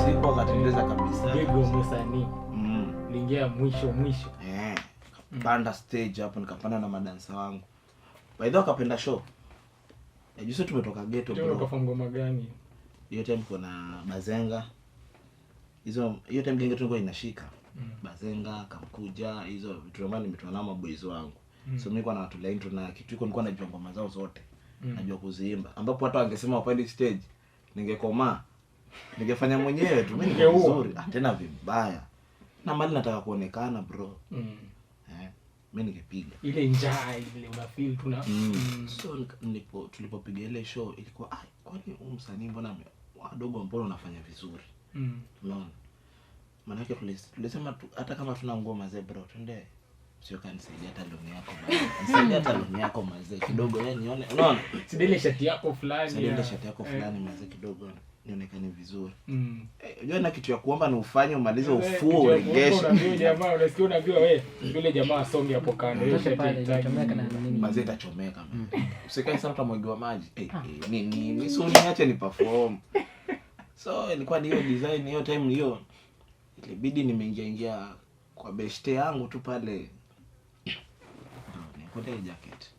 Sipo katendeza kabisa. Bego msanii. Lingia mwisho. Panda stage hapo nikapanda na madansa wangu. By the way kapenda show. Juzi tumetoka ghetto bro. Tumetoka ngoma gani? Hiyo time kuna Bazenga. Hiyo time genge tungo inashika. Bazenga, Kamkuja, hizo vitu ambavyo nimetoa na maboys wangu. So mimi kwa na watu la intro na kitu iko nilikuwa najua ngoma zao zote. Najua kuziimba. Ambapo hata wangesema wapande stage, ningekoma. Ningefanya mwenyewe tu mimi ni vizuri, tena vibaya. Na mali nataka kuonekana bro. Mimi ningepiga. Ile njaa ile una feel tuna. So tulipopiga ile show ilikuwa kwani msanii mbona wadogo mbona unafanya vizuri? Unaona? Maana yake tulisema hata kama tuna ngoma za bro twende sio kanisaidia hata lomi yako bado. Nisaidia hata lomi yako mazee kidogo yeye nione. Unaona? Sidile shati yako fulani. Sidile shati yako fulani mazee kidogo nionekane vizuri. Unajua na kitu ya kuomba ni ufanye umalize ufuo regesha. Unaambia jamaa unaambia wewe yule jamaa asonge hapo kando. Hiyo shati itachomeka na nini? Mazee itachomeka. Usikae sana utamwagiwa maji. Ni sio niache ni perform. So ilikuwa ni hiyo design hiyo time hiyo. Ilibidi nimeingia kwa beshte yangu tu pale. Nikote jacket.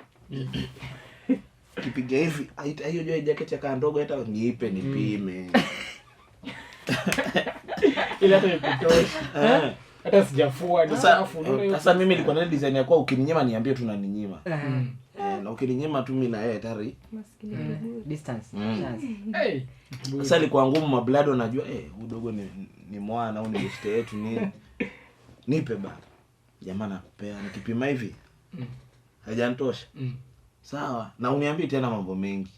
Kipiga hivi, hiyo joy jacket ya ndogo hata niipe nipime. Ile hata ikutosha. Hata sijafua ni safu. Sasa mimi nilikuwa na design ya kwa ukininyima niambie tunaninyima. Na ukininyima tu mimi na yeye tayari distance. Sasa ilikuwa ngumu mablado najua udogo ni mwana au ni beshte yetu ni nipe bana. Jamaa nakupea nikipima hivi. Hajanitosha. Sawa, na uniambie tena mambo mengi.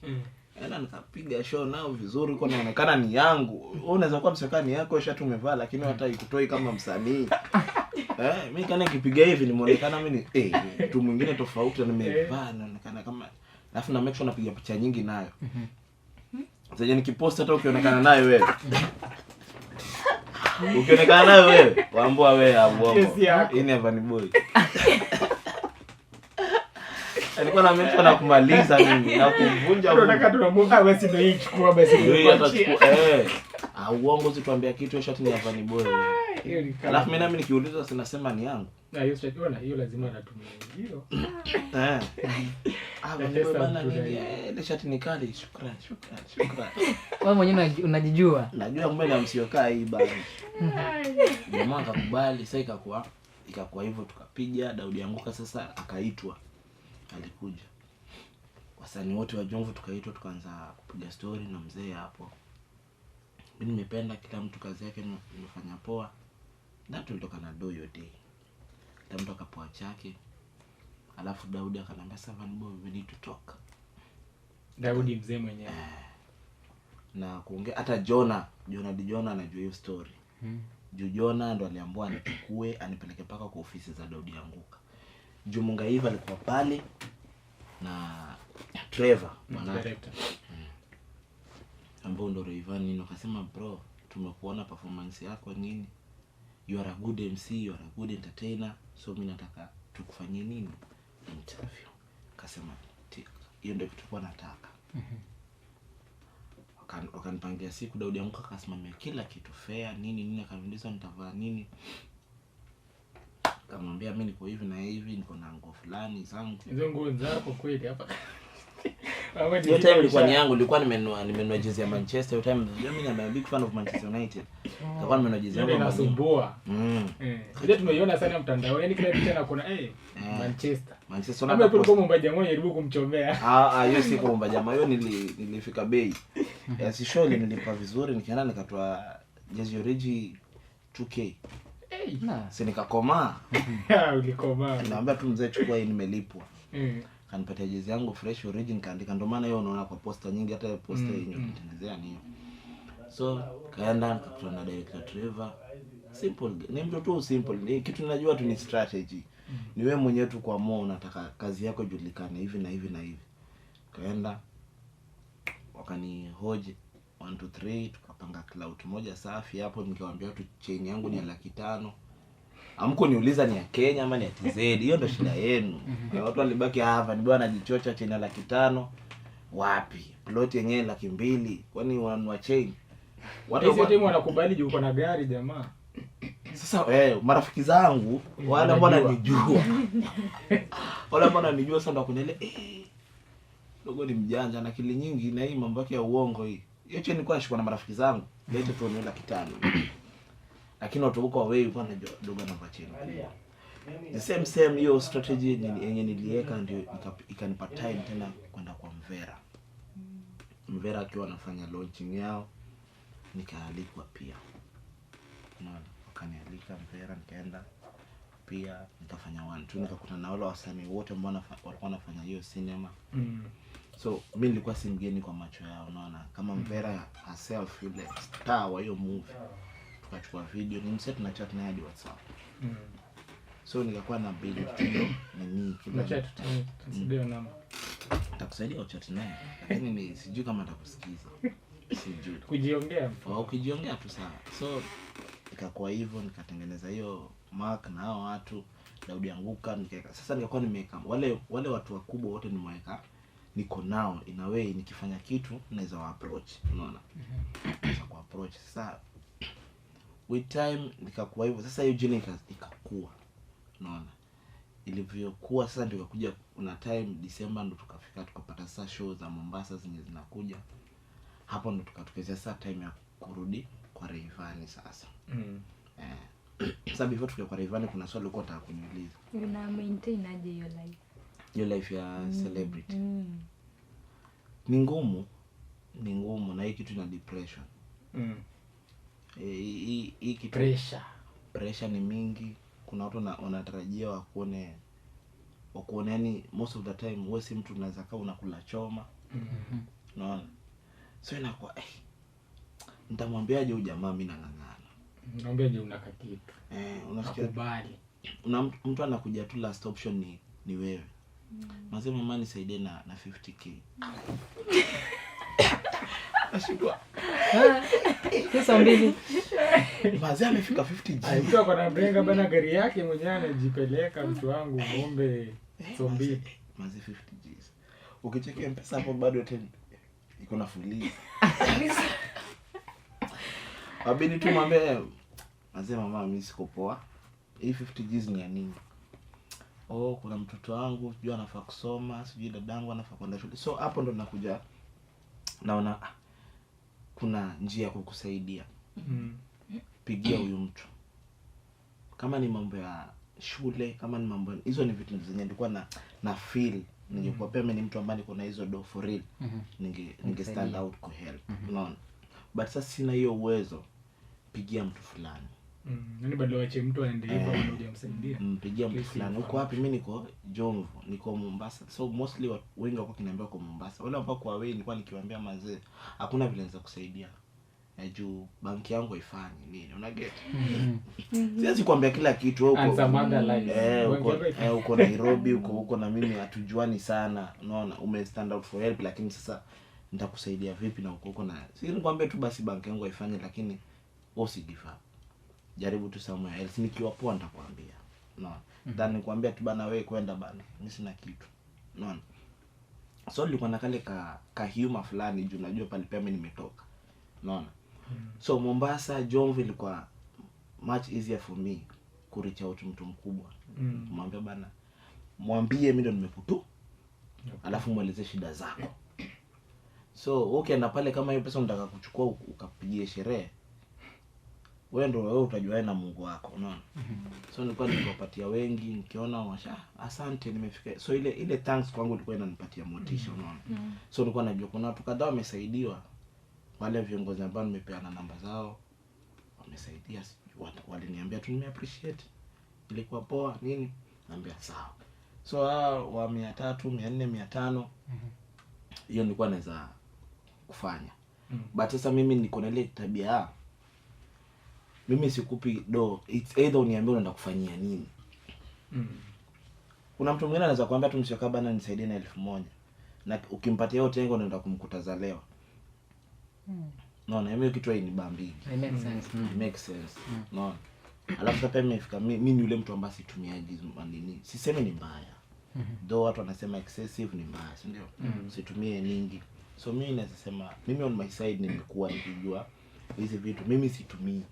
Nikapiga show nao vizuri kwa naonekana ni yangu. Wewe unaweza kuwa msekani yako shati umevaa lakini hata ikutoi kama msanii. Mimi kana nikipiga hivi nimeonekana mimi ni mtu mwingine tofauti na nimevaa naonekana kama alafu na make sure napiga picha nyingi nayo. Sasa nikipost hata ukionekana nayo wewe. Ukionekana nayo wewe, waambua wewe au hii ni Vanny Boy. Alikuwa na mtu anakumaliza mimi na kuvunja unataka tunamuomba wewe si ndio ichukua basi ndio atachukua uongo usituambia kitu shati ni Vanny Boy. Alafu mimi nami nikiuliza sinasema ni yangu. Na hiyo shati ona hiyo lazima natumia hiyo. Vanny Boy bana ile shati ni kali. Shukrani. Wewe mwenyewe unajijua. Najua mbele msiokaa hii bana. Jamaa akakubali sasa ikakuwa hivyo tukapiga Daudi Anguka sasa akaitwa. Alikuja. Wasanii wote wa Jomvu tukaitwa tukaanza kupiga story na mzee hapo. Mimi nimependa kila mtu kazi yake nimefanya poa. Na tulitoka na Doyo Day. Kila mtu akapoa chake. Alafu Daudi akanambia Vanny Boy we need to talk. Daudi mzee mwenyewe. Na kuongea hata Jona anajua hiyo story. Jona ndo aliambiwa nichukue anipeleke paka kwa ofisi za Daudi Anguka. Mungaiva alikuwa pale na Trevor director. Ambao ndo Rayvanny nino akasema bro tumekuona performance yako nini? You are a good MC, you are a good entertainer. So mimi nataka tukufanyie nini? Interview. Akasema hiyo ndio kitu kwa nataka. Wakanipangia siku Daudi Anguka akasimamia kila kitu fair nini akaniuliza nitavaa nini. Kamwambia mimi niko hivi na hivi niko na nguo fulani zangu. Hizo nguo zako kweli hapa. Hiyo time ilikuwa ni yangu, nilikuwa nimenunua jezi ya Manchester. Hiyo time mimi ni a big fan of Manchester United. Nilikuwa nimenunua jezi yangu inasumbua. Ile tunaiona sana mtandao. Yaani kila picha nakuona Manchester. Labda tulikuwa Mumba Jamaa jaribu kumchomea. Hiyo si kwa Mumba Jamaa, hiyo nilifika bei. Si show nilipa vizuri nikaenda nikatoa jezi origi 2K. Si nikakoma. Ulikoma. Naambia tu mzee chukua hii nimelipwa. Kanipatia jezi yangu fresh origin nikaandika ndio maana hiyo unaona kwa poster nyingi hata poster yenyewe nitengenezea ni hiyo. So kaenda nikakutana na director Trevor. Simple. Ni mtu tu simple. Ni kitu ninajua tu ni strategy. Ni wewe mwenyewe tu kwa moyo unataka kazi yako ijulikane hivi na hivi na hivi. Kaenda wakanihoji 1 2 3 tukapanga cloud moja safi hapo nikiwaambia watu chain yangu ni 500,000. Amko niuliza ni ya Kenya ama ni ya TZ. Hiyo ndio shida yenu. Watu walibaki Vanny Boy anajichocha chain 500,000. wapi plot yenyewe 200,000 kwani wananua chain Hizo timu wanakubali juu uko na gari jamaa. Sasa marafiki zangu wale ambao wananijua wale ambao wananijua sasa ndo kunele dogo ni mjanja na akili nyingi na hii mambo yake ya uongo hii. Yote nilikuwa nashikwa na marafiki zangu lete tu ni 500,000. Lakini watu huko wewe ulikuwa unajua dogo na chini. The same hiyo strategy yenye niliweka ndio ikanipa time tena kwenda kwa Mvera akiwa anafanya launching yao nikaalikwa pia. Unaona, wakanialika Mvera nikaenda pia nikafanya 1-2 nikakutana na wale wasanii wote ambao walikuwa wanafanya hiyo cinema. So mimi nilikuwa si mgeni kwa macho yao, unaona, kama Mvera herself ile star wa hiyo movie. Tukachukua video ni mse tunachat naye hadi WhatsApp. So nikakuwa na build hiyo nini kila chat ndio namba. Nitakusaidia chat naye lakini ni sijui kama atakusikiza. Sijui. Kujiongea. Ukijiongea tu sawa. So ikakuwa hivyo nikatengeneza hiyo mark na hao watu Daudi Anguka nikaweka. Sasa nikakuwa nimeweka wale watu wakubwa wote nimeweka niko nao in a way nikifanya kitu naweza wa approach, unaona. Naweza ku approach. Sasa with time nikakuwa hivyo. Sasa hiyo jina ikakua. Unaona. Ilivyokuwa sasa ndio ikakuja kuna time December ndo tukafika tukapata sasa show za Mombasa zenye zinakuja. Hapo ndo tukatokezea sasa time ya kurudi kwa Rayvanny sasa. Sasa before tukio kwa Rayvanny kuna swali ulikuwa unataka kuniuliza. Una maintain aje hiyo life? Hiyo life ya celebrity. Ni ngumu na hii kitu ina depression. Hii kitu pressure ni mingi. Kuna watu wanatarajia wakuone yani most of the time wewe si mtu unaweza kaa unakula choma. Unaona? So inakuwa nitamwambiaje huyu jamaa mimi nang'ang'ana. Naombeaje unaka kitu. Unasikia kubali. Mtu anakuja tu last option ni wewe. Nasema mama nisaidie na 50k. Ashindwa. Pesa mbili. Mazee amefika 50G. Mtu ako na brenga bana gari yake mwenyewe anajipeleka mtu wangu ngombe sombi. Mazee 50G. Ukicheki M-Pesa hapo bado tena iko na fuliza. Abidi tu mwambie mazee mama mimi siko poa. Hii 50G ni ya nini? Kuna mtoto wangu sijui anafaa kusoma, sijui dadangu anafaa kwenda shule. So hapo ndo nakuja naona kuna njia ya kukusaidia. Pigia huyu mtu. Kama ni mambo ya shule, kama ni mambo hizo ni vitu zenye nilikuwa na feel ningekuwa pia mimi ni mtu ambaye niko na hizo do for real. Ninge stand out ku help. Unaona? But sasa sina hiyo uwezo. Pigia mtu fulani. Nani bado waache mtu aende hivyo ndio hujamsaidia. Pigia mtu fulani. Uko wapi? Mimi niko Jomvu, niko Mombasa. So mostly wengi wako kiniambia kwa Mombasa. Wale ambao kwa wewe nilikuwa nikiwaambia mazee hakuna vile naweza kusaidia. Juu banki yangu haifanyi nini, una get? Siwezi kuambia kila kitu wewe uko Nairobi uko na mimi hatujuani sana, unaona, ume stand out for help lakini sasa nitakusaidia vipi na uko na si nikwambia tu basi banki yangu haifanyi lakini wewe usigifa. Jaribu tu somewhere else nikiwa poa nitakwambia. Unaona? Ndani nikwambia tu bana wewe kwenda bana, mimi sina kitu. Unaona? So nilikuwa na kale ka humor fulani juu najua pale pia mimi nimetoka. Unaona? So Mombasa Jomvu ilikuwa much easier for me kureach out mtu mkubwa. Kumwambia bana mwambie mimi ndo nimekutu. Alafu mueleze shida zako. So na pale kama hiyo pesa unataka kuchukua ukapigie sherehe. Wewe utajua na Mungu wako, unaona? So nilikuwa nikupatia wengi nikiona asante nimefika. So ile thanks kwangu ilikuwa inanipatia motisha, unaona? So nilikuwa najua kuna watu kadhaa wamesaidiwa. Wale viongozi ambao nimepeana namba zao wamesaidia, waliniambia tu nime appreciate. Ilikuwa poa nini? Naambia sawa. So wa 300, 400, 500 hiyo nilikuwa naweza kufanya. But sasa mimi niko na ile tabia mimi sikupi do, it's either uniambie unaenda kufanyia nini. Kuna mtu mwingine anaweza kuambia tu mshaka bana nisaidie na 1000 na ukimpatia hiyo tengo unaenda kumkuta leo. Naona hiyo kitu hainibambi. It makes sense. Naona. Alafu sasa nimefika mimi ni yule mtu ambaye situmiaji nini. Sisemi ni mbaya. Though watu wanasema excessive ni mbaya, si ndio? Usitumie nyingi. So mimi nasema mimi on my side nimekuwa nikijua hizi vitu mimi situmii.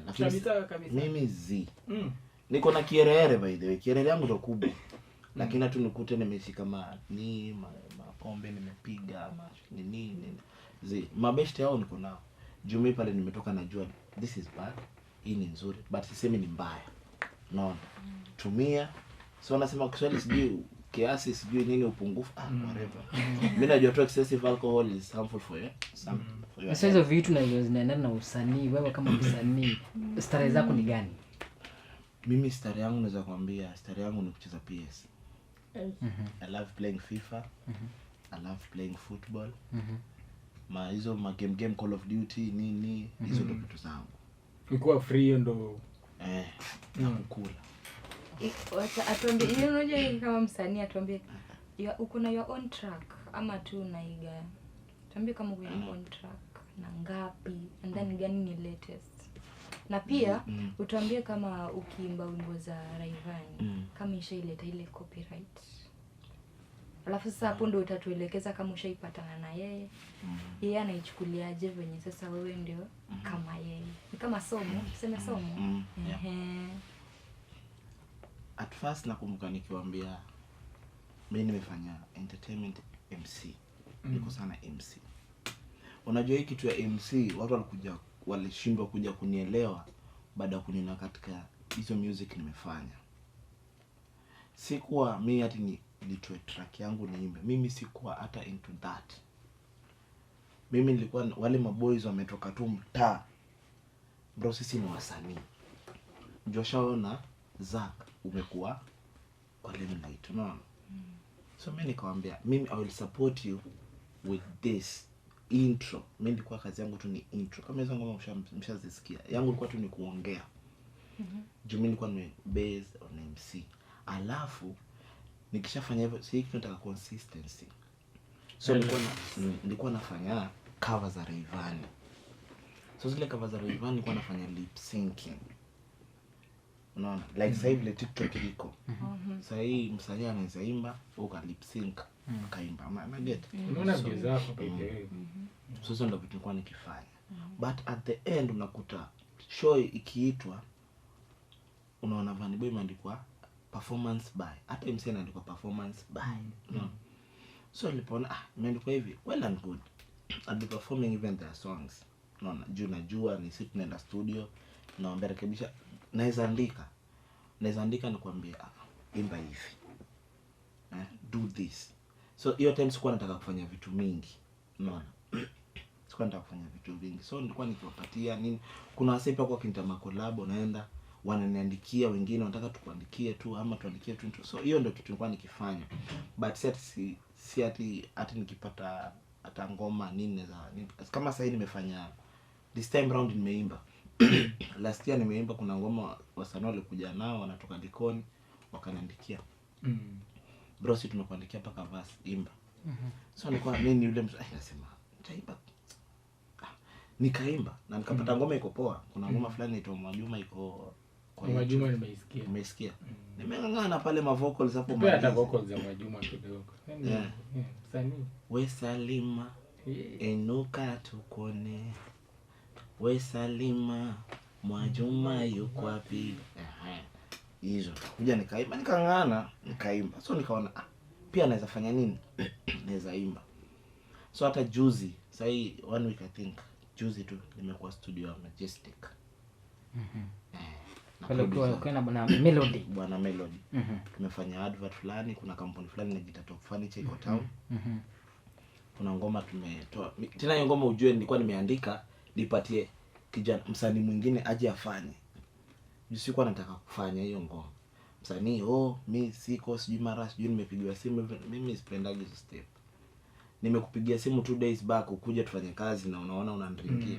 Lakini mimi niko na kierere by the way. Kierere yangu ndo kubwa. Lakini hatu nikute nimeshika mapombe nimepiga nini. Mabeshte yao niko nao. Jumi pale nimetoka najua this is bad. Hii ni nzuri but sisemi ni mbaya. Unaona? Tumia. So nasema Kiswahili sijui kiasi sijui nini upungufu whatever. Mimi najua tu excessive alcohol is harmful for you. Sasa hizo vitu na hizo zinaendana na usanii. Wewe kama msanii starehe zako ni gani? Mimi starehe yangu naweza kuambia starehe yangu ni kucheza PS. I love playing FIFA. I love playing football. Hizo game Call of Duty nini hizo ndo vitu zangu. Ukikuwa free ndo nakula. Atuambie unajua kama msanii atuambie uko na your own track ama tu unaiga. Tuambie kama uko na own track na ngapi and then gani ni latest. Na pia utuambie kama ukiimba wimbo za Rayvanny kama ishaileta ile copyright. Alafu sasa hapo ndio utatuelekeza kama ushaipatana na yeye. Yeye anaichukuliaje venye sasa wewe ndio kama yeye. Ni kama somo, tuseme somo. At first nakumbuka nikiwaambia mimi nimefanya entertainment MC. Niko sana MC. Unajua hii kitu ya MC watu walishindwa kuja kunielewa baada ya kuniona katika hizo music nimefanya. Sikuwa mimi hati nitoe track yangu niimbe. Mimi sikuwa hata into that. Mimi nilikuwa wale maboys wametoka tu mtaa. Bro sisi ni wasanii. Joshua na Zack umekuwa kwa limelight, unaona? So mimi nikamwambia mimi I will support you with this intro. Mimi nilikuwa kazi yangu tu ni intro. Kama hizo ngoma mshazisikia. Yangu ilikuwa tu ni kuongea. Juu mimi nilikuwa ni based on MC. Alafu nikishafanya hivyo si tunataka consistency. So nilikuwa nafanya cover za Rayvanny. So zile cover za Rayvanny nilikuwa nafanya lip syncing. Unaona? Like sasa hivi TikTok iko. Sasa hii msanii anaweza imba uka lip sync akaimba. Na get. Unaona video zako pekee. Sasa ndio vitu nilikuwa nikifanya. But at the end unakuta show ikiitwa unaona Vanny Boy imeandikwa performance by. Hata MC anaandikwa performance by. So nilipoona imeandikwa hivi well and good. I'll be performing even their songs. Unaona najua ni sit naenda studio naomba rekebisha naweza andika nikwambie imba hivi. Do this. So hiyo time sikuwa nataka kufanya vitu mingi. Unaona? Sikuwa nataka kufanya vitu vingi. So nilikuwa nikiwapatia nini kuna wasee pia kwa kinitama collab naenda wananiandikia wengine wanataka tukuandikie tu ama tuandikie tu. So hiyo ndio kitu nilikuwa nikifanya. But si ati nikipata hata ngoma nini kama sasa nimefanya this time round nimeimba. Last year nimeimba kuna ngoma wasanii walikuja nao wanatoka Likoni wakaniandikia. Bro si tumekuandikia paka verse imba. So nilikuwa mimi yule mtu anasema nitaimba. Nikaimba na nikapata ngoma iko poa. Kuna ngoma fulani inaitwa Mwajuma iko kwa Mwajuma nimeisikia. Umesikia? Nimeng'ang'ana pale ma vocals hapo ma. Hata vocals za Mwajuma kidogo. Msanii. We Salima. Enuka tukone. We Salima. Mwajuma yuko wapi? Hizo. Kuja nikaimba, nikang'ang'ana, nikaimba. So nikaona pia naweza fanya nini? Naweza imba. So hata juzi, sai 1 week I think, juzi tu nimekuwa studio ya Majestic. Pale kwa na bwana Melody. Tumefanya advert fulani, kuna kampuni fulani inajiita Top Furniture iko town. Kuna ngoma tumetoa. Tena hiyo ngoma ujue nilikuwa nimeandika nipatie kijana msanii mwingine aje afanye. Sikuwa nataka kufanya hiyo ngoma. Msanii mimi siko sijui mara sijui nimepigiwa simu mimi sipendagi hizo step. Nimekupigia simu 2 days back ukuje tufanye kazi na unaona unaniringia.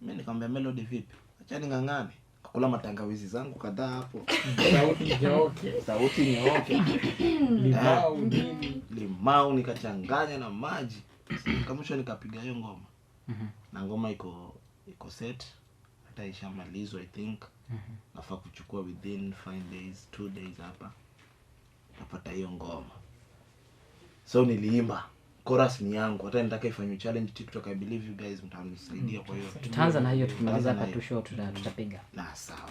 Mimi nikamwambia Melody vipi? Acha ning'ang'ane. Kula matangawizi zangu kadhaa hapo. Sauti nyooke. Limau nikachanganya na maji. Kamwisho nikapiga hiyo ngoma. Na ngoma iko set. Hata ishamalizwa I think. Nafaa kuchukua within 5 days, 2 days hapa. napata hiyo ngoma. So niliimba. Chorus ni yangu. Hata nitaka ifanywe challenge TikTok, I believe you guys mtanisaidia kwa hiyo. Tutaanza na hiyo tukimaliza hapa tu show tutapiga. Na sawa.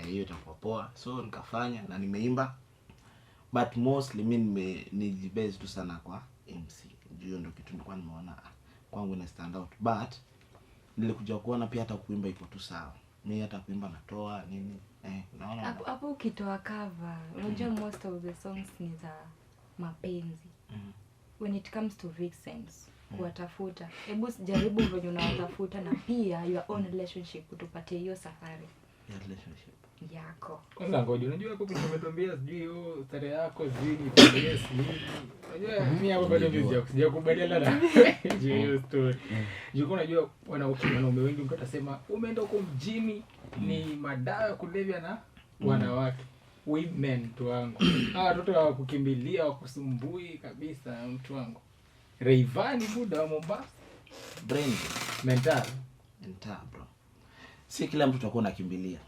Hiyo itakuwa poa. So nikafanya na nimeimba. But mostly mimi nijibase tu sana kwa MC. Hiyo ndio kitu nilikuwa nimeona kwangu ina stand out. But nilikuja kuona pia hata kuimba iko tu sawa. Mimi hata kuimba natoa nini. Unaona hapo ukitoa cover, unajua most of the songs ni za mapenzi. When it comes to vixens, kuwatafuta, hebu jaribu venye unawatafuta na pia your own relationship utupatie hiyo safari ya relationship yako. Kwanza ngoja, unajua hapo kuna umetuambia sijui hiyo tarehe yako sijui yes nini. Unajua mimi hapo bado sijakubaliana na hiyo story. Jiko unajua wanaume wengi mkatasema umeenda huko mjini ni madawa ya kulevya na wanawake. Women mtu wangu. Watoto wa kukimbilia wa kusumbui kabisa mtu wangu. Rayvanny buda wa Mombasa. brain Mental bro. Si kila mtu atakuwa anakimbilia.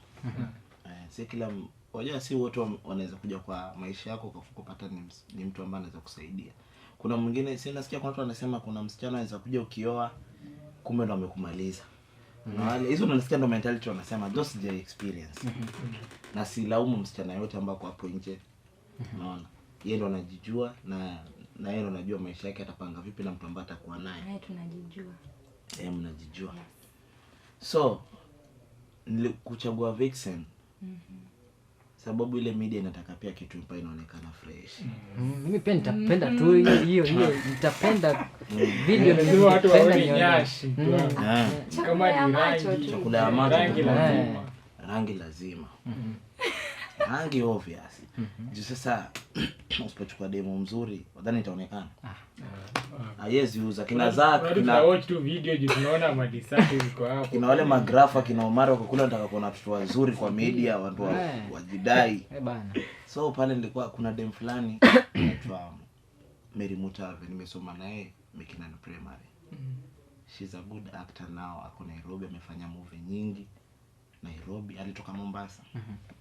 Si kila wajua, si wote wanaweza kuja kwa maisha yako kupata ni mtu ambaye anaweza kusaidia. Kuna mwingine, si nasikia kuna watu wanasema kuna msichana anaweza kuja ukioa kumbe ndo amekumaliza. Na wale hizo ndo nasikia ndo mentality wanasema just the experience. Na si laumu msichana yote ambaye kwa hapo nje. Unaona? Yeye ndo anajijua na yeye ndo anajua maisha yake atapanga vipi na mtu ambaye atakuwa naye. Naye tunajijua. Mnajijua. So nilikuchagua Vixen. Sababu ile media inataka pia kitu ambacho inaonekana fresh. Mimi pia nitapenda tu hiyo nitapenda video ndio watu waone nyashi. Kama ni rangi, chakula ya macho, rangi lazima. lazima. Rangi obvious. Juu sasa usipochukua demo mzuri, wadhani itaonekana. Yes, user kina Zack kina watch tu video juu tunaona madisati ziko hapo. Kina wale magrafa kina Omaro kwa kule nataka kuona watoto wazuri kwa media, watu wajidai. Bana. So pale nilikuwa kuna dem fulani anaitwa Mary Mutave, nimesoma naye Mekinani Primary. She's a good actor now, ako Nairobi, amefanya movie nyingi Nairobi, alitoka Mombasa.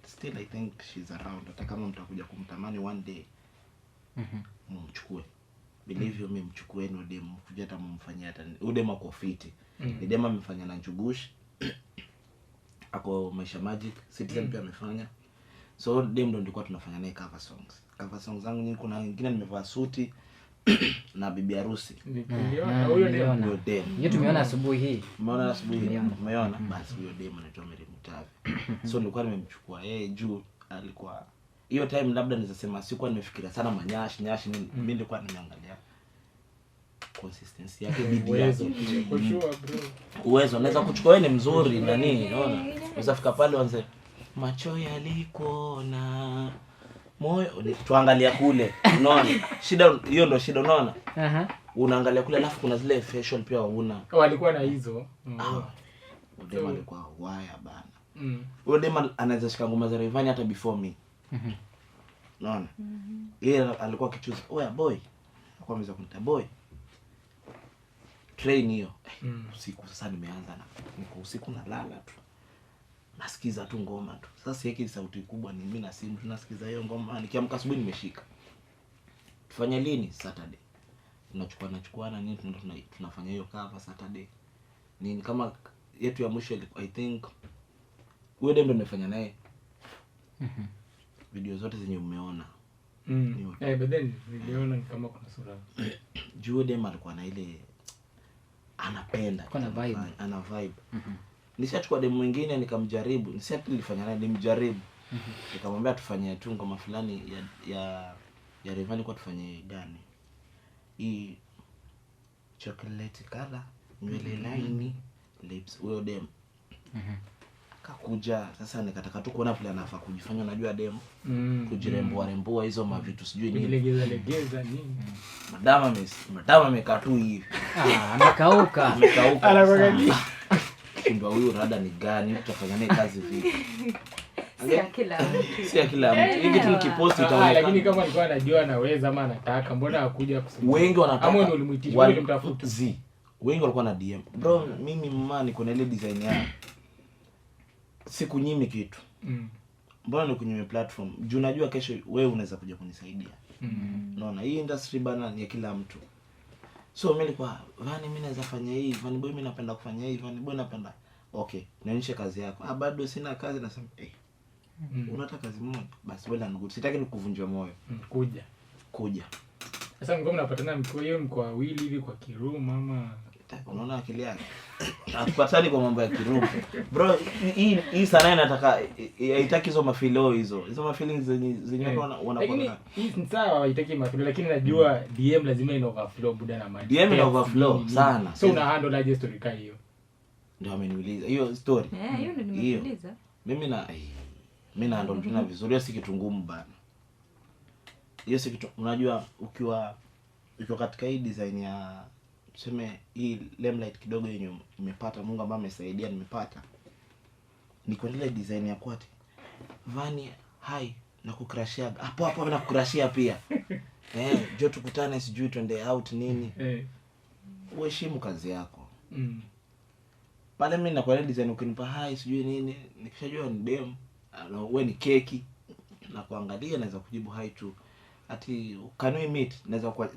Still I think she's around. Hata kama mtakuja kumtamani one day, mchukue. Believe you me, mchukue no demo, kuja hata mumfanyia hata udema kwa fiti. Ni demo amefanya na Njugush. Ako Maisha Magic, Citizen pia amefanya. So demo ndo ndikuwa tunafanya naye cover songs. Cover songs zangu nyingi, kuna nyingine nimevaa suti na bibi harusi. Niliona huyo demo. Hiyo tumeona asubuhi hii. Umeona asubuhi hii? Umeona? Basi huyo demo anaitwa Mary Mutave. So nilikuwa nimemchukua yeye juu alikuwa hiyo time, labda naweza sema sikuwa nimefikiria sana manyashi nini. Mimi nilikuwa nimeangalia consistency yake, bidii yake. Uwezo unaweza kuchukua wewe ni mzuri na nini, unaona? Unaweza fika pale uanze macho yalikuona moyo tuangalia kule, unaona? Shida hiyo ndo shida, unaona? Unaangalia kule alafu kuna zile facial pia hauna. Walikuwa na hizo. Dema alikuwa waya bana. Huyo dema anaweza shika ngoma za Rayvanny hata before me. Unaona? Yeye alikuwa kichuza. Oya boy. Alikuwa ameweza kunita boy. Train hiyo. Usiku sasa nimeanza na niko usiku nalala tu. Nasikiza tu ngoma tu. Sasa yake sauti kubwa ni mimi na simu tunasikiza hiyo ngoma. Nikiamka asubuhi nimeshika. Tufanye lini? Saturday. Tunachukua na nini tunafanya hiyo cover Saturday. Nini kama yetu ya mwisho I think wewe ndio nimefanya naye. Video zote zenye umeona. But then niliona kama kuna sura. Juu dem alikuwa na ile anapenda, kuna vibe. Ana vibe. Nishachukua dem mwingine nikamjaribu. Nilifanya naye nimjaribu. Nikamwambia tufanye tu ngoma fulani ya Rayvanny, kwa tufanye gani? Hii chocolate color, nywele laini, lips, huyo dem. Akakuja sasa nikataka tu kuona vile anafaa kujifanya, unajua dem kujirembua hizo mavitu sijui nini. Legeza nini. Madama amekaa tu hivi. Amekauka. Anakuwa ndio huyo rada ni gani? Tutafanya naye kazi vipi? Si kila mtu. Hiki tu nikipost itaonekana. Lakini kama alikuwa anajua anaweza ama anataka, mbona hakuja kusema? Wengi wanataka. Ama ndio ulimuitisha wewe mtafuta. Wengi walikuwa na DM. Bro, mimi mama niko na ile design yangu. Sikunyimi kitu. Mbona nikunyime platform? Juu najua kesho wewe unaweza kuja kunisaidia. Unaona hii industry bana ni ya kila mtu. So mimi nilikuwa Vani, mimi naweza fanya hii, Vani boy mimi napenda kufanya hii, Vani boy napenda. Okay, nionyeshe kazi yako. Bado sina kazi, nasema unataka kazi moja? Basi well and good. Sitaki nikuvunje moyo. Kuja. Sasa ngoma mnapatana mko wawili hivi kwa kiroom ama unaona akili yake. Hatupatani kwa mambo ya kiroom. Bro, hii sana inataka haitaki hizo mafilo hizo. Hizo mafeelings zenye wanakuwa. Lakini hii ni sawa, haitaki mafilo, lakini najua DM lazima ina overflow buda na maji. DM ina overflow sana. So una handle aje story kama hiyo? Ndio ameniuliza hiyo story. Hiyo ndio nimeuliza. Mimi na handle tuna vizuri, si kitu ngumu bana. Hiyo si kitu, unajua ukiwa katika hii design ya tuseme hii limelight kidogo yenye nimepata, Mungu ambaye amesaidia nimepata. Niko ile design ya kwati. Vani hai na kukrashia. Hapo na kukrashia pia. Jo tukutane sijui twende out nini. Uheshimu kazi yako. Pale mimi nakuwa ile design ukinipa hai sijui nini, nikishajua ni dem, wewe ni keki na kuangalia naweza kujibu hai tu. Ati can we meet,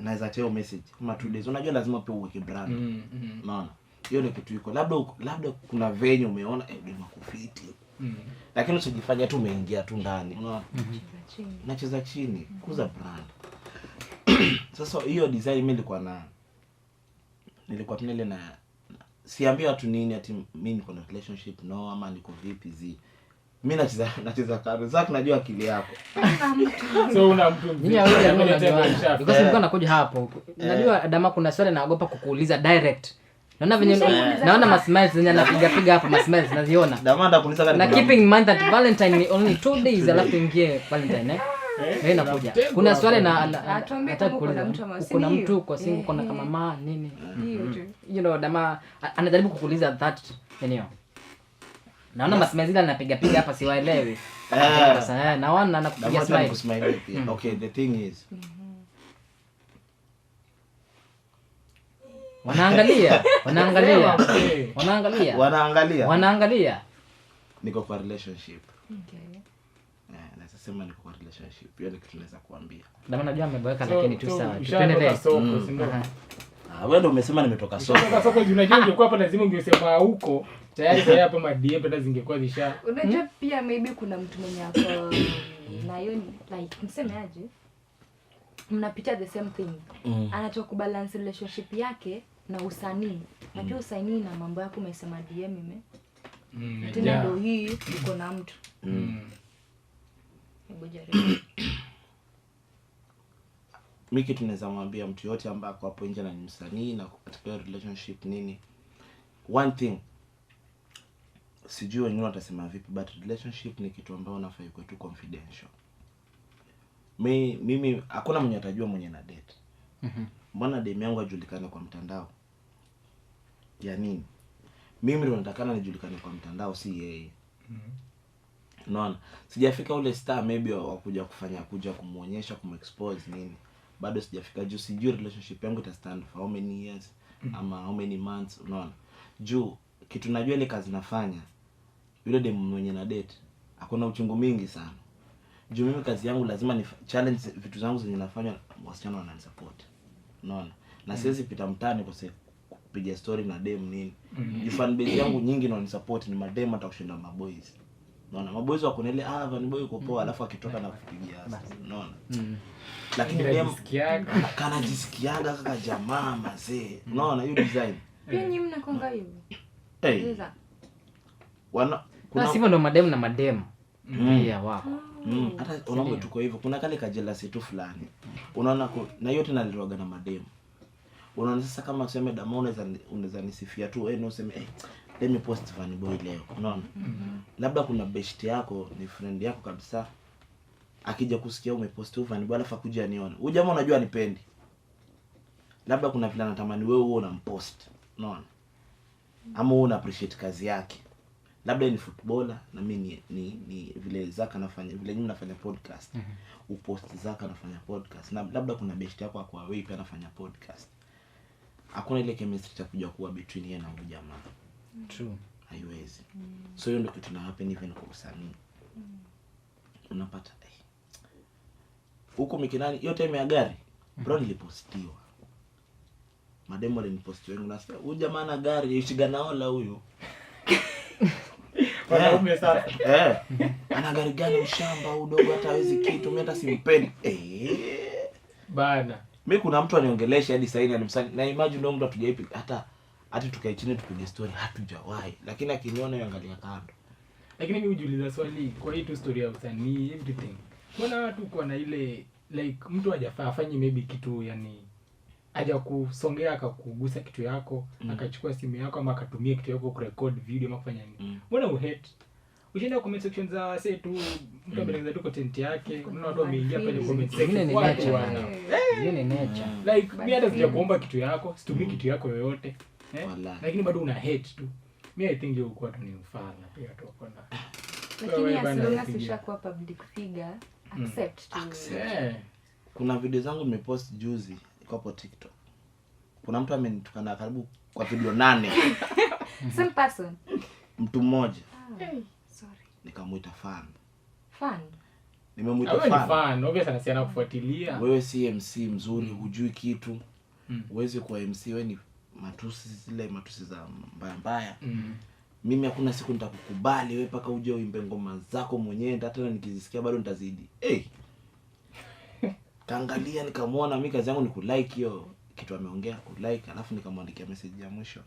naweza tell message kama 2 days. Unajua lazima pia uweke brand. Unaona? Hiyo ni kitu iko. Labda kuna venue umeona dem akufiti. Lakini usijifanye tu umeingia tu ndani. Unaona? Nacheza chini, kuza brand. Sasa hiyo design mimi nilikuwa tunele na siambia watu nini ati mimi niko na relationship no ama niko vipi zi. Mimi nacheza karo zako, najua akili yako. So una mtu mimi because nilikuwa nakuja hapo. Najua Dama kuna swali naogopa kukuuliza direct. Naona venye naona masmiles zenye anapiga hapa, masmiles naziona. Dama ndakuuliza kama na keeping in mind that Valentine ni only 2 days alafu ingie Valentine nakuja. Kuna swali na hata kuna mtu kwa single kuna kama mama nini. Hiyo Dama anajaribu kukuuliza that naona masmiles zile anapiga hapa siwaelewi. Sasa naona anakupiga smile. Okay, the thing is wanaangalia niko kwa relationship. Naweza sema niko kwa relationship. Hiyo ni kitu naweza kuambia. Ndio najua ameboeka lakini tu sawa. Tuendelee. Wewe ndio umesema nimetoka soko. Kutoka soko unajua ungekuwa hapa lazima ungesema huko. Tayari sasa hapa madm pata zingekuwa zisha. Unajua pia maybe kuna mtu mwenye hapo na hiyo like niseme aje? Mnapitia the same thing. Anataka kubalance relationship yake na usanii. Najua usanii na mambo yako umesema DM tena ndio hii uko na mtu. Hebu jaribu. Mimi kitu naweza mwambia mtu yote ambaye ako hapo nje na ni msanii na katika relationship nini. One thing sijui wengine watasema vipi, but relationship ni kitu ambacho unafaa ikuwe tu confidential. Mimi hakuna mwenye atajua mwenye na date. Mbona dem yangu ajulikane kwa mtandao? Ya nini? Mimi ndio natakana nijulikane kwa mtandao, si yeye. Unaona? Sijafika ule star maybe wakuja kuja kumuonyesha, kumexpose nini. Bado sijafika juu, sijui relationship yangu ita stand for how many years ama how many months, unaona? Juu kitu najua ile kazi nafanya, yule dem mwenye na date hakuna uchungu mingi sana. Juu mimi kazi yangu lazima ni challenge vitu zangu zenye nafanya, wasichana wananisupport. Unaona? Na siwezi pita mtaani kwa sababu kupiga story na dem nini. Fan base yangu nyingi na unisupport ni madem hata kushinda maboys. Unaona? Maboys wako na ile Van boy uko poa alafu akitoka na kupigia. Unaona? Lakini dem kanajisikiaga kaka jamaa mazee. Unaona hiyo design? Pia nyinyi mnakonga hivyo. Kuna sivyo ndo madem na madem. Pia wako. Hata unaomba tuko hivyo. Kuna kale kajelasi tu fulani. Unaona na yote naliroga na madem. Unaona sasa kama useme Dama unaweza nisifia tu no useme let me post Van boy leo. Unaona? Labda kuna best yako ni friend yako kabisa. Akija kusikia umepost Van boy alafu akuja anione. Huyu jamaa unajua nipendi. Labda kuna vile anatamani wewe unampost. Unaona? Ama una appreciate kazi yake. Labda ni footballer na mimi ni vile Zaka nafanya vile nyinyi mnafanya podcast. Upost Zaka anafanya podcast. Na labda kuna best yako kwa wewe pia anafanya podcast. Hakuna ile chemistry itakuja kuwa between yeye na huyu jamaa. True. Haiwezi. So hiyo ndio kitu na happen even kwa usanii. Unapata huko Mikinani hiyo time ya gari bro nilipostiwa. Mademo aliniposti wengi nasikia huyu jamaa na gari ishiganaola huyu. Wanaume sasa. Ana gari gani ushamba udogo hata hawezi kitu mimi hata simpendi. Bana. Mimi kuna mtu aniongelesha hadi sasa alimsani na imagine ndio mtu atujaipi hata tukae chini tupige story hatujawahi. Lakini akiniona yangalia kando. Lakini mimi hujiuliza swali kwa hii tu story ya usanii everything. Mbona watu kwa na ile like mtu hajafaa afanye maybe kitu yani aja kusongea akakugusa kitu yako, akachukua simu yako ama akatumia kitu yako kurecord video ama kufanya nini. Mbona uhate? Ushinda comment section za say tu mtu ameleza tu content yake, unaona watu wameingia pale comment section kwa watu hiyo ni nature. Like mimi hata sijakuomba kitu yako, situmii kitu yako yoyote. Lakini bado una hate tu. Mimi I think uko tu ni mfano pia tu uko na. Lakini as long as ushakuwa public figure, accept tu. Kuna video zangu nimepost juzi kwa TikTok. Kuna mtu amenitukana karibu kwa video 8. Same person. Mtu mmoja. Sorry. Nikamuita fan. Fan. Nimemuita fan. Fan, obviously sana kufuatilia. Wewe si MC mzuri, hujui kitu. Uweze kuwa MC wewe ni matusi zile matusi za mbaya. Mimi hakuna siku nitakukubali wewe paka uje uimbe ngoma zako mwenyewe hata nikizisikia bado nitazidi. Kaangalia nikamwona mimi kazi yangu ni kulike hiyo kitu ameongea kulike alafu nikamwandikia message ya mwisho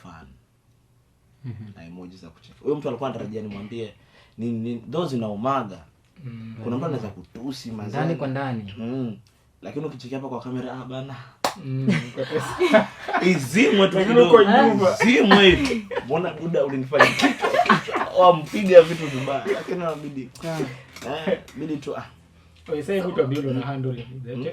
fan. Na emoji za kucheka. Huyo mtu alikuwa anatarajia nimwambie ni those inaumaga. Kuna mtu anaweza kutusi mazani ndani kwa ndani. Lakini ukicheki hapa kwa kamera bana. Mkatesa. Izimwe tu kidogo nyuma. Izimwe hivi. Mbona buda ulinifanya kitu? Wampiga vitu vibaya. Lakini inabidi bidi tu Wewe sasa hivi tuambie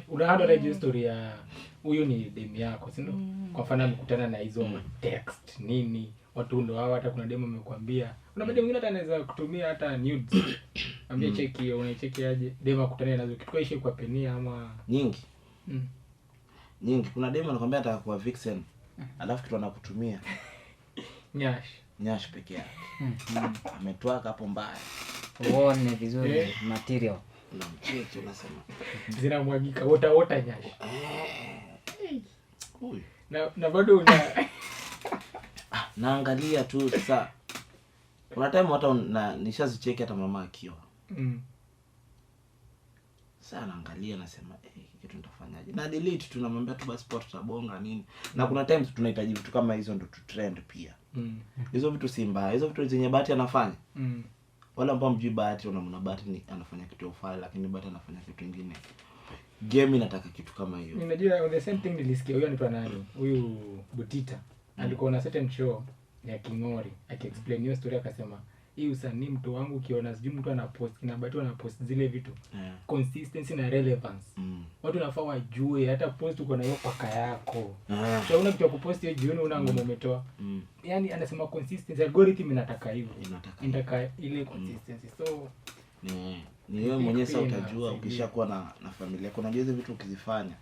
una handle hiyo story ya huyu ni demu yako, si ndio? Kwa mfano amekutana na hizo text nini, watu ndio hao hata kuna demu amekwambia. Kuna demu mwingine hata anaweza kutumia hata nudes. Ambie cheki hiyo, unaicheki aje? Demu akutane nazo kitu kwa ishi kwa penia ama nyingi. Nyingi. Kuna demu anakuambia ataka kuwa vixen. Alafu kitu anakutumia nyash peke yake. Ametwaka hapo mbaya. Uone vizuri material. Na mchezo unasema zinamwagika wota nyashi. Huyu Na bado una naangalia tu sasa. Kuna time hata nishazicheki hata mama akiwa. Sasa naangalia nasema kitu nitafanyaje? Na delete tunamwambia tu basi sport tutabonga nini. Na kuna times tunahitaji vitu kama hizo ndo tu trend pia. Hizo vitu si mbaya. Hizo vitu zenye Bahati anafanya. Wala ambao mjui Bahati unamwona Bahati ni anafanya kitu ufai lakini Bahati anafanya kitu kingine. Game inataka kitu kama hiyo. Unajua the same thing nilisikia huyo anipa nani? Huyu Butita. Alikuwa na certain show ya Kingori. Aki-explain hiyo story akasema, "Hii usanii mtu wangu ukiona sijui mtu anapost kina Bahati anapost zile vitu. Consistency na relevance. Watu nafaa wajue hata post uko na hiyo paka yako. So una kitu ya kupost hiyo jioni una ngoma umetoa. Yaani anasema consistency algorithm inataka hivyo. Inataka ile consistency. So ni wewe mwenyewe sasa utajua ukishakuwa na familia. Kuna hizo vitu ukizifanya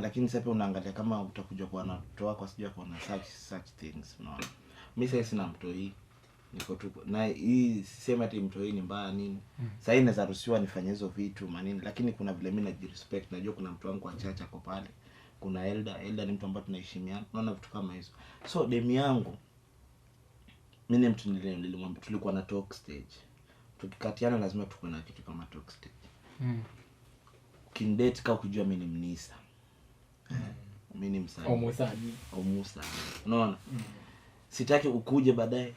lakini sasa unaangalia kama utakuja kuwa na mtoto wako sijui kwa na such things unaona. Mimi sasa sina mtoi. Niko tu na hii sema ati mtoi ni mbaya nini. Sasa inaweza ruhusiwa nifanye hizo vitu manini lakini kuna vile mimi najirespect najua kuna mtu wangu achacha kwa pale. Kuna Elda ni mtu ambaye tunaheshimiana. Unaona vitu kama hizo. So demu yangu mimi mtu nilimwambia tulikuwa na talk stage. Tukikatiana lazima tukue na kitu kama talk stage. Kindate kama kujua mimi ni mnisa. Mimi ni msanii. Omusa. Unaona? Sitaki ukuje baadaye.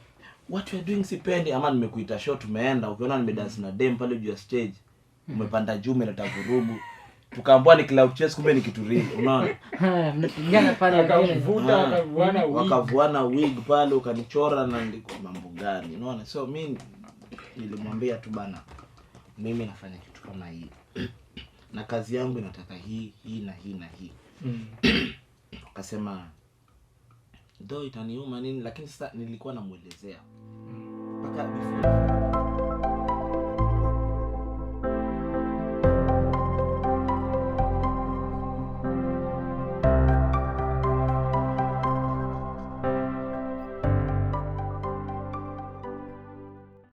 What you are doing sipendi ama nimekuita show tumeenda ukiona nimedance na dem pale juu ya stage. Umepanda juu umeleta vurugu. Tukaambiwa ni cloud chase kumbe ni kitu real. Unaona? Mnapigana pale akavuta wakavuana wig pale ukanichora na ndiko mambo gani. Unaona? So mimi nilimwambia tu bana mimi nafanya kitu kama hii. Na kazi yangu inataka hii na hii. Akasema though itaniuma nini lakini sasa nilikuwa namuelezea. Paka before